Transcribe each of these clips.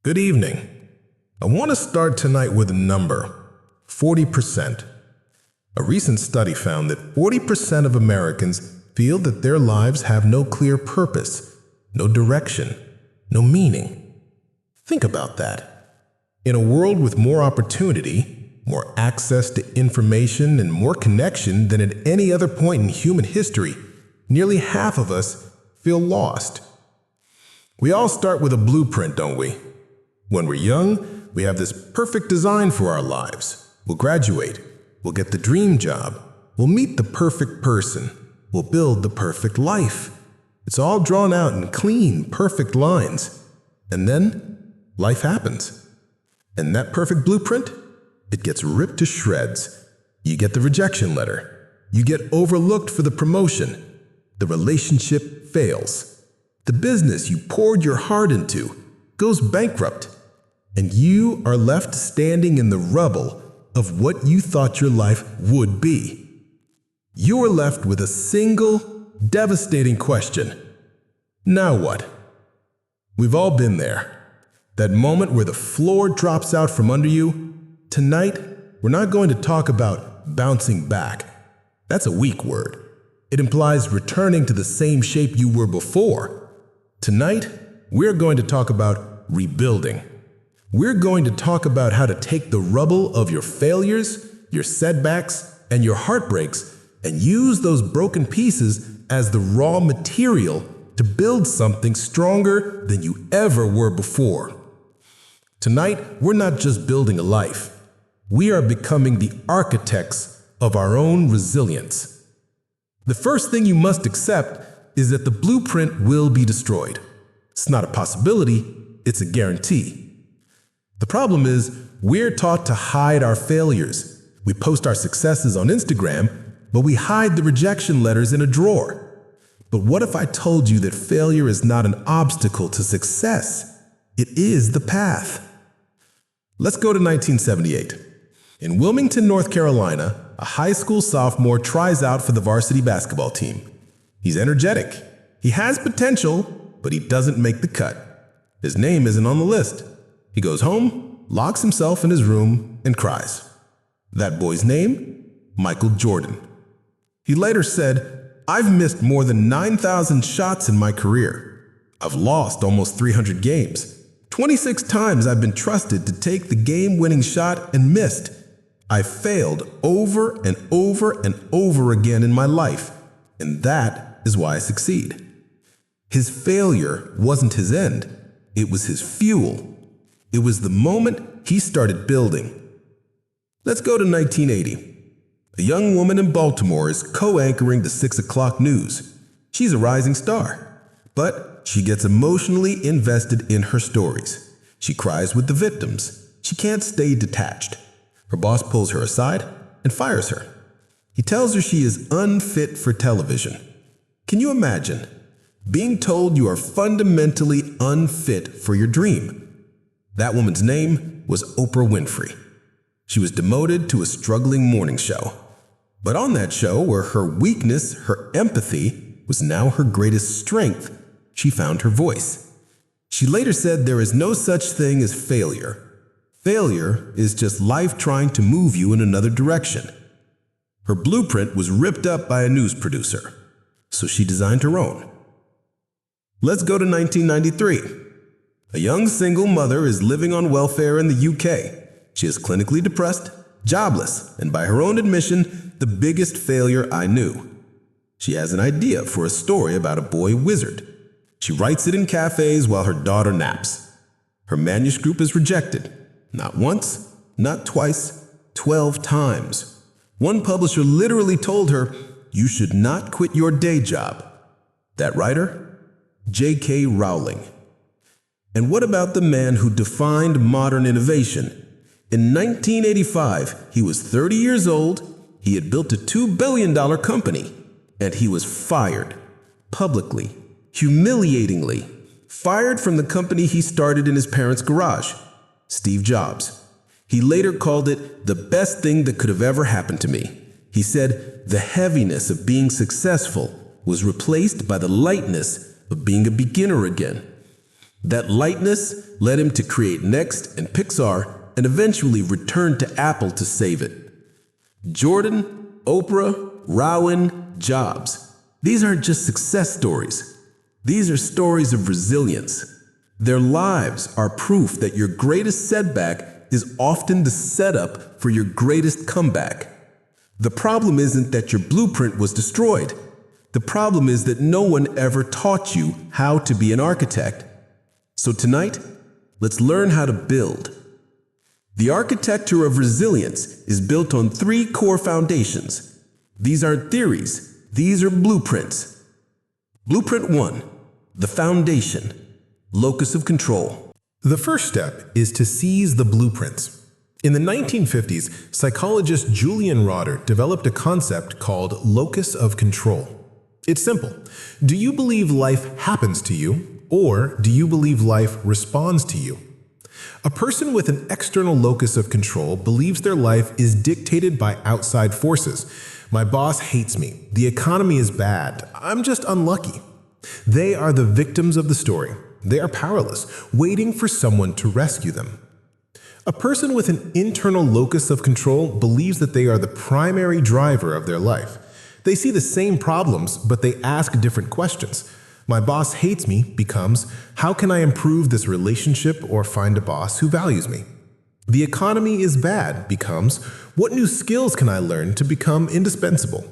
Good evening. I want to start tonight with a number, 40%. A recent study found that 40% of Americans feel that their lives have no clear purpose, no direction, no meaning. Think about that. In a world with more opportunity, more access to information, and more connection than at any other point in human history, nearly half of us feel lost. We all start with a blueprint, don't we? When we're young, we have this perfect design for our lives. We'll graduate. We'll get the dream job. We'll meet the perfect person. We'll build the perfect life. It's all drawn out in clean, perfect lines. And then, life happens. And that perfect blueprint, it gets ripped to shreds. You get the rejection letter. You get overlooked for the promotion. The relationship fails. The business you poured your heart into goes bankrupt. And you are left standing in the rubble of what you thought your life would be. You are left with a single, devastating question. Now what? We've all been there. That moment where the floor drops out from under you. Tonight, we're not going to talk about bouncing back. That's a weak word. It implies returning to the same shape you were before. Tonight, we're going to talk about rebuilding. We're going to talk about how to take the rubble of your failures, your setbacks, and your heartbreaks and use those broken pieces as the raw material to build something stronger than you ever were before. Tonight, we're not just building a life. We are becoming the architects of our own resilience. The first thing you must accept is that the blueprint will be destroyed. It's not a possibility, it's a guarantee. The problem is, we're taught to hide our failures. We post our successes on Instagram, but we hide the rejection letters in a drawer. But what if I told you that failure is not an obstacle to success? It is the path. Let's go to 1978. In Wilmington, North Carolina, a high school sophomore tries out for the varsity basketball team. He's energetic. He has potential, but he doesn't make the cut. His name isn't on the list. He goes home, locks himself in his room, and cries. That boy's name? Michael Jordan. He later said, "I've missed more than 9,000 shots in my career. I've lost almost 300 games. 26 times I've been trusted to take the game-winning shot and missed. I've failed over and over and over again in my life, and that is why I succeed." His failure wasn't his end. It was his fuel. It was the moment he started building. Let's go to 1980. A young woman in Baltimore is co-anchoring the 6 o'clock news. She's a rising star, but she gets emotionally invested in her stories. She cries with the victims. She can't stay detached. Her boss pulls her aside and fires her. He tells her she is unfit for television. Can you imagine being told you are fundamentally unfit for your dream? That woman's name was Oprah Winfrey. She was demoted to a struggling morning show. But on that show, where her weakness, her empathy, was now her greatest strength, she found her voice. She later said there is no such thing as failure. Failure is just life trying to move you in another direction. Her blueprint was ripped up by a news producer, so she designed her own. Let's go to 1993. A young single mother is living on welfare in the UK. She is clinically depressed, jobless, and by her own admission, the biggest failure I knew. She has an idea for a story about a boy wizard. She writes it in cafes while her daughter naps. Her manuscript is rejected. Not once, not twice, 12 times. One publisher literally told her, "You should not quit your day job." That writer? J.K. Rowling. And what about the man who defined modern innovation? In 1985, he was 30 years old, he had built a $2 billion company, and he was fired, publicly, humiliatingly, fired from the company he started in his parents' garage. Steve Jobs. He later called it the best thing that could have ever happened to me. He said the heaviness of being successful was replaced by the lightness of being a beginner again. That lightness led him to create Next and Pixar and eventually return to Apple to save it. Jordan, Oprah, Rowan, Jobs. These aren't just success stories. These are stories of resilience. Their lives are proof that your greatest setback is often the setup for your greatest comeback. The problem isn't that your blueprint was destroyed. The problem is that no one ever taught you how to be an architect. So tonight, let's learn how to build. The architecture of resilience is built on 3 core foundations. These aren't theories, these are blueprints. Blueprint 1, the foundation, locus of control. The first step is to seize the blueprints. In the 1950s, psychologist Julian Rotter developed a concept called locus of control. It's simple. Do you believe life happens to you, or do you believe life responds to you? A person with an external locus of control believes their life is dictated by outside forces. My boss hates me. The economy is bad. I'm just unlucky. They are the victims of the story. They are powerless, waiting for someone to rescue them. A person with an internal locus of control believes that they are the primary driver of their life. They see the same problems, but they ask different questions. My boss hates me becomes, how can I improve this relationship or find a boss who values me? The economy is bad becomes, what new skills can I learn to become indispensable?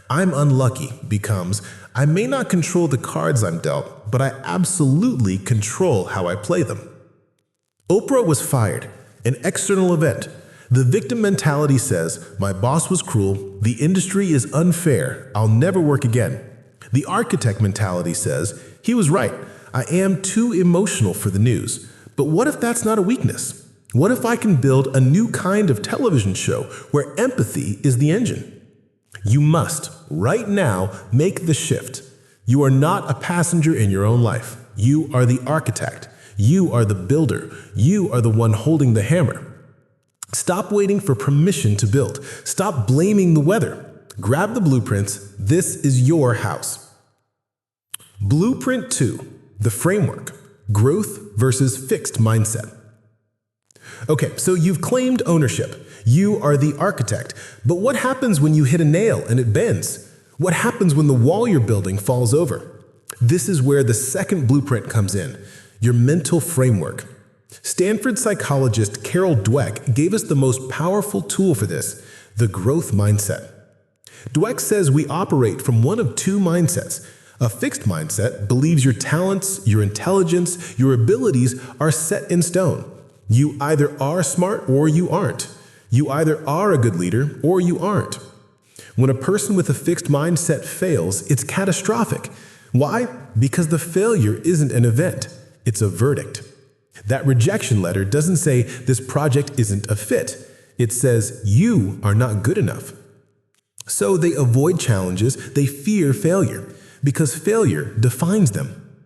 I'm unlucky becomes, I may not control the cards I'm dealt, but I absolutely control how I play them. Oprah was fired, an external event. The victim mentality says, my boss was cruel, the industry is unfair, I'll never work again. The architect mentality says, he was right, I am too emotional for the news. But what if that's not a weakness? What if I can build a new kind of television show where empathy is the engine? You must, right now, make the shift. You are not a passenger in your own life. You are the architect. You are the builder. You are the one holding the hammer. Stop waiting for permission to build. Stop blaming the weather. Grab the blueprints. This is your house. Blueprint 2, the framework, growth versus fixed mindset. Okay, so you've claimed ownership. You are the architect. But what happens when you hit a nail and it bends? What happens when the wall you're building falls over? This is where the second blueprint comes in, your mental framework. Stanford psychologist Carol Dweck gave us the most powerful tool for this, the growth mindset. Dweck says we operate from one of 2 mindsets. A fixed mindset believes your talents, your intelligence, your abilities are set in stone. You either are smart or you aren't. You either are a good leader or you aren't. When a person with a fixed mindset fails, it's catastrophic. Why? Because the failure isn't an event, it's a verdict. That rejection letter doesn't say this project isn't a fit. It says you are not good enough. So they avoid challenges, they fear failure, because failure defines them.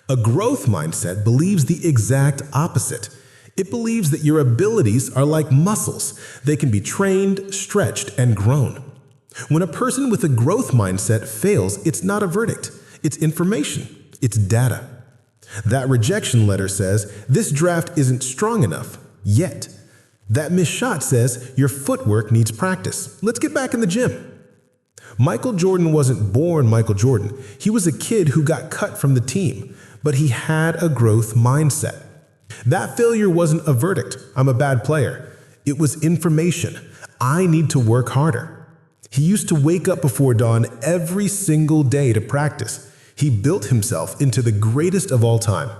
A growth mindset believes the exact opposite. It believes that your abilities are like muscles. They can be trained, stretched, and grown. When a person with a growth mindset fails, it's not a verdict. It's information. It's data. That rejection letter says, this draft isn't strong enough, yet. That missed shot says, your footwork needs practice. Let's get back in the gym. Michael Jordan wasn't born Michael Jordan. He was a kid who got cut from the team, but he had a growth mindset. That failure wasn't a verdict, I'm a bad player. It was information. I need to work harder. He used to wake up before dawn every single day to practice. He built himself into the greatest of all time.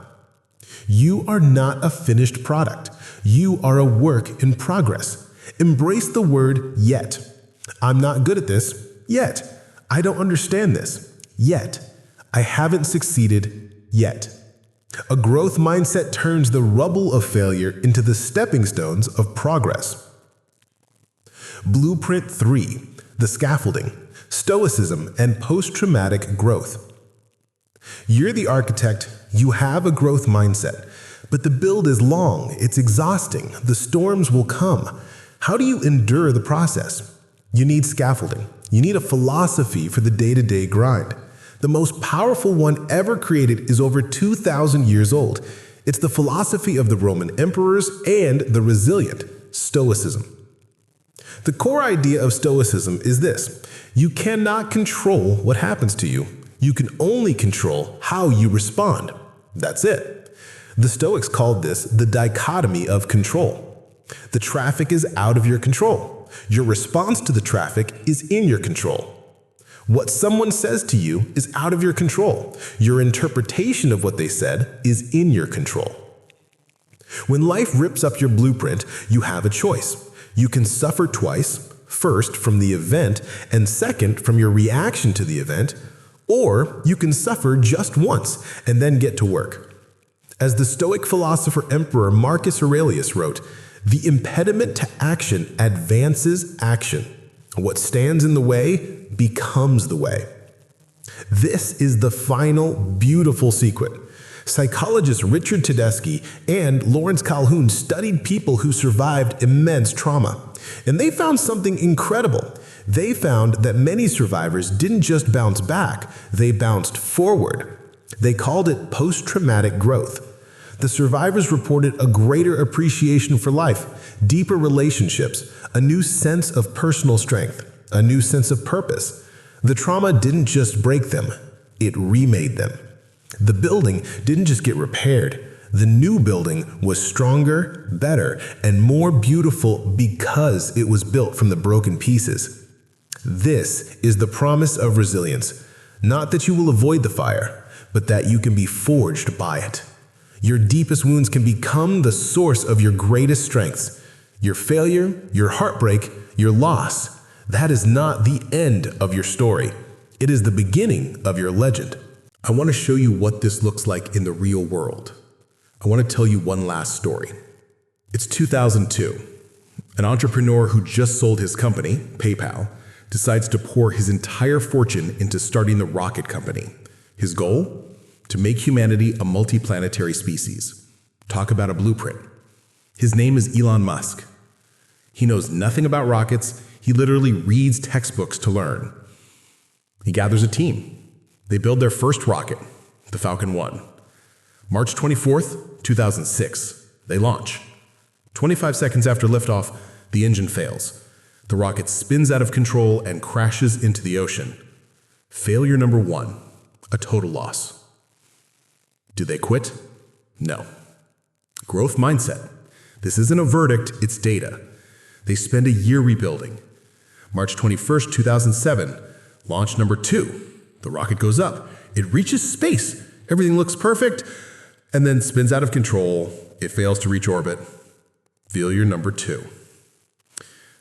You are not a finished product. You are a work in progress. Embrace the word yet. I'm not good at this yet. I don't understand this yet. I haven't succeeded yet. A growth mindset turns the rubble of failure into the stepping stones of progress. Blueprint 3, the scaffolding, stoicism, and post-traumatic growth. You're the architect, you have a growth mindset, but the build is long, it's exhausting, the storms will come. How do you endure the process? You need scaffolding. You need a philosophy for the day-to-day grind. The most powerful one ever created is over 2,000 years old. It's the philosophy of the Roman emperors and the resilient, Stoicism. The core idea of Stoicism is this: you cannot control what happens to you. You can only control how you respond. That's it. The Stoics called this the dichotomy of control. The traffic is out of your control. Your response to the traffic is in your control. What someone says to you is out of your control. Your interpretation of what they said is in your control. When life rips up your blueprint, you have a choice. You can suffer twice, first from the event and second from your reaction to the event, or you can suffer just once and then get to work. As the Stoic philosopher Emperor Marcus Aurelius wrote, "The impediment to action advances action. What stands in the way becomes the way." This is the final beautiful secret. Psychologists Richard Tedeschi and Lawrence Calhoun studied people who survived immense trauma, and they found something incredible. They found that many survivors didn't just bounce back, they bounced forward. They called it post-traumatic growth. The survivors reported a greater appreciation for life, deeper relationships, a new sense of personal strength, a new sense of purpose. The trauma didn't just break them, it remade them. The building didn't just get repaired. The new building was stronger, better, and more beautiful because it was built from the broken pieces. This is the promise of resilience. Not that you will avoid the fire, but that you can be forged by it. Your deepest wounds can become the source of your greatest strengths. Your failure, your heartbreak, your loss, that is not the end of your story. It is the beginning of your legend. I want to show you what this looks like in the real world. I want to tell you one last story. It's 2002. An entrepreneur who just sold his company, PayPal, decides to pour his entire fortune into starting the rocket company. His goal? To make humanity a multiplanetary species. Talk about a blueprint. His name is Elon Musk. He knows nothing about rockets. He literally reads textbooks to learn. He gathers a team. They build their first rocket, the Falcon 1. March 24th, 2006, they launch. 25 seconds after liftoff, the engine fails. The rocket spins out of control and crashes into the ocean. Failure number 1, a total loss. Do they quit? No. Growth mindset. This isn't a verdict, it's data. They spend a year rebuilding. March 21st, 2007, launch number 2. The rocket goes up. It reaches space. Everything looks perfect, and then spins out of control. It fails to reach orbit. Failure number 2.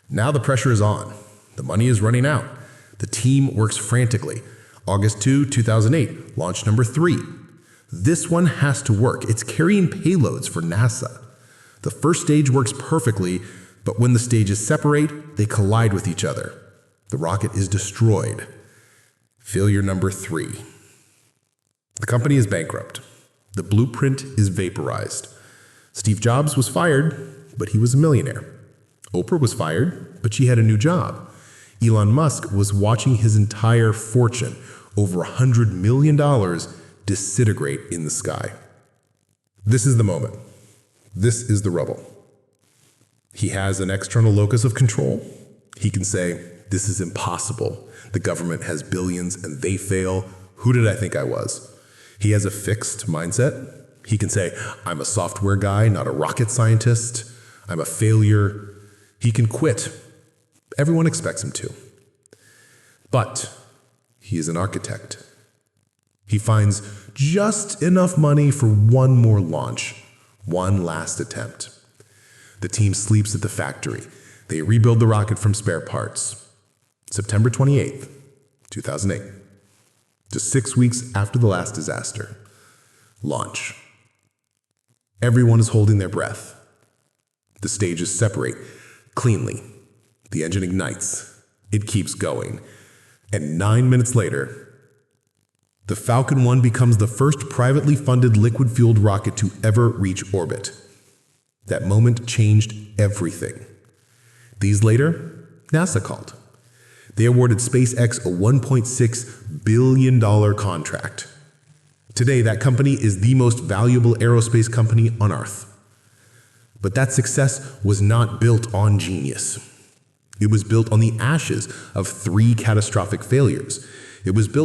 Now the pressure is on. The money is running out. The team works frantically. August 2, 2008, launch number 3. This one has to work. It's carrying payloads for NASA. The first stage works perfectly, but when the stages separate, they collide with each other. The rocket is destroyed. Failure number 3. The company is bankrupt. The blueprint is vaporized. Steve Jobs was fired, but he was a millionaire. Oprah was fired, but she had a new job. Elon Musk was watching his entire fortune, over $100 million, disintegrate in the sky. This is the moment. This is the rubble. He has an external locus of control. He can say, "This is impossible. The government has billions and they fail. Who did I think I was?" He has a fixed mindset. He can say, "I'm a software guy, not a rocket scientist. I'm a failure." He can quit. Everyone expects him to. But he is an architect. He finds just enough money for one more launch, one last attempt. The team sleeps at the factory. They rebuild the rocket from spare parts. September 28th, 2008. Just 6 weeks after the last disaster. Launch. Everyone is holding their breath. The stages separate cleanly. The engine ignites. It keeps going. And 9 minutes later, the Falcon 1 becomes the first privately funded liquid-fueled rocket to ever reach orbit. That moment changed everything. Days later, NASA called. They awarded SpaceX a $1.6 billion contract. Today, that company is the most valuable aerospace company on Earth. But that success was not built on genius. It was built on the ashes of 3 catastrophic failures. It was built